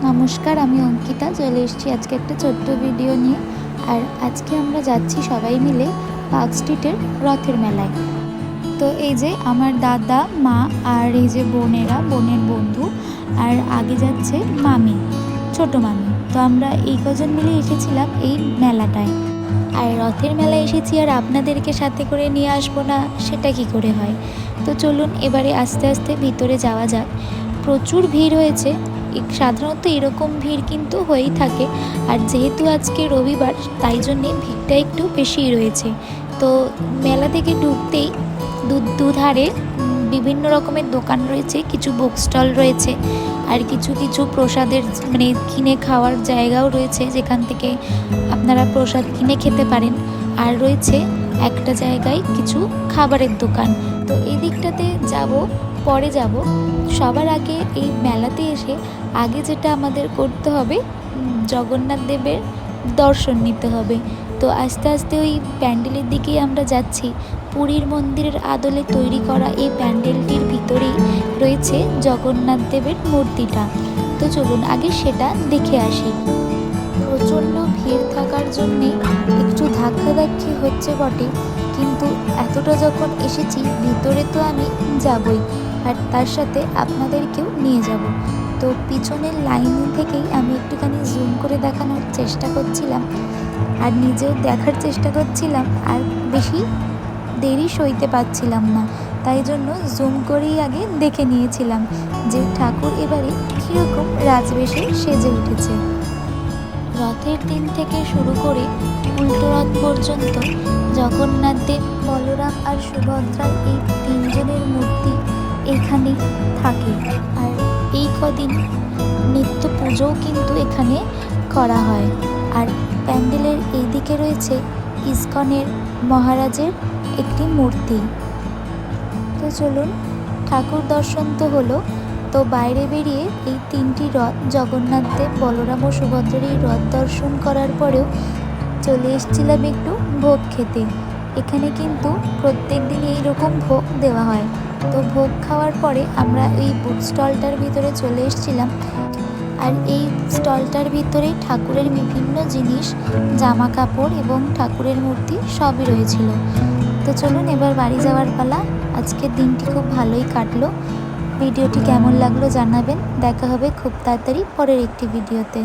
নমস্কার, আমি অঙ্কিতা চলে এসেছি আজকে একটা ছোট্ট ভিডিও নিয়ে। আর আজকে আমরা যাচ্ছি সবাই মিলে পার্ক স্ট্রিটের রথের মেলায়। তো এই যে আমার দাদা, মা আর এই যে বোনেরা, বোনের বন্ধু, আর আগে যাচ্ছে মামি, ছোট মামি। তো আমরা এই কজন মিলে এসেছিলাম এই মেলাটায়। আর রথের মেলায় এসেছি আর আপনাদেরকে সাথে করে নিয়ে আসবো না, সেটা কি করে হয়। তো চলুন এবারে আস্তে আস্তে ভিতরে যাওয়া যাক। প্রচুর ভিড় হয়েছে। সাধারণত এরকম ভিড় কিন্তু হয়েই থাকে, আর যেহেতু আজকে রবিবার তাই জন্যে ভিড়টা একটু বেশিই রয়েছে। তো মেলা থেকে ঢুকতেই দুধারে বিভিন্ন রকমের দোকান রয়েছে, কিছু বুক স্টল রয়েছে, আর কিছু কিছু প্রসাদের মানে কিনে খাওয়ার জায়গাও রয়েছে, যেখান থেকে আপনারা প্রসাদ কিনে খেতে পারেন। আর রয়েছে একটা জায়গায় কিছু খাবারের দোকান। তো এই দিকটাতে যাব, পরে যাব। সবার আগে এই মেলাতে এসে আগে যেটা আমাদের করতে হবে, জগন্নাথ দেবের দর্শন নিতে হবে। তো আস্তে আস্তে ওই প্যান্ডেলের দিকেই আমরা যাচ্ছি। পুরীর মন্দিরের আদলে তৈরি করা এই প্যান্ডেলটির ভিতরেই রয়েছে জগন্নাথ দেবের মূর্তিটা। তো চলুন আগে সেটা দেখে আসি। প্রচণ্ড ভিড় থাকার জন্যে একটু ধাক্কাধাক্কি হচ্ছে বটে, কিন্তু এতটা যখন এসেছি ভিতরে তো আমি যাবই, আর তার সাথে আপনাদেরকেও নিয়ে যাব। তো পিছনের লাইন থেকেই আমি একটুখানি জুম করে দেখানোর চেষ্টা করছিলাম, আর নিজেও দেখার চেষ্টা করছিলাম, আর বেশি দেরি সইতে পারছিলাম না। তাই জন্য জুম করেই আগে দেখে নিয়েছিলাম যে ঠাকুর এবারে কীরকম রাজবেশে সেজে উঠেছে। রথের দিন থেকে শুরু করে উল্টো রথ পর্যন্ত জগন্নাথ দেব, বলরাম আর সুভদ্রার এই তিনজনের মূর্তি এখানে থাকে। আর এই কদিন নিত্য পুজোও কিন্তু এখানে করা হয়। আর প্যান্ডেলের এই দিকে রয়েছে ইস্কনের মহারাজের একটি মূর্তি। তো চলুন, ঠাকুর দর্শন তো হলো। তো বাইরে বেরিয়ে এই তিনটি রথ, জগন্নাথ দেব, বলরাম ও সুভদ্রার এই রথ দর্শন করার পরেও চলে এসেছিলাম একটু ভোগ খেতে। এখানে কিন্তু প্রত্যেক দিনই এইরকম ভোগ দেওয়া হয়। তো ভোগ খাওয়ার পরে আমরা এই বুক স্টলটার ভিতরে চলে এসেছিলাম। আর এই স্টলটার ভিতরে ঠাকুরের বিভিন্ন জিনিস, জামা কাপড় এবং ঠাকুরের মূর্তি সবই রয়েছিল। তো চলুন এবার বাড়ি যাওয়ার পালা। আজকের দিনটি খুব ভালোই কাটলো। ভিডিওটি কেমন লাগলো জানাবেন। দেখা হবে খুব তাড়াতাড়ি পরের একটি ভিডিওতে।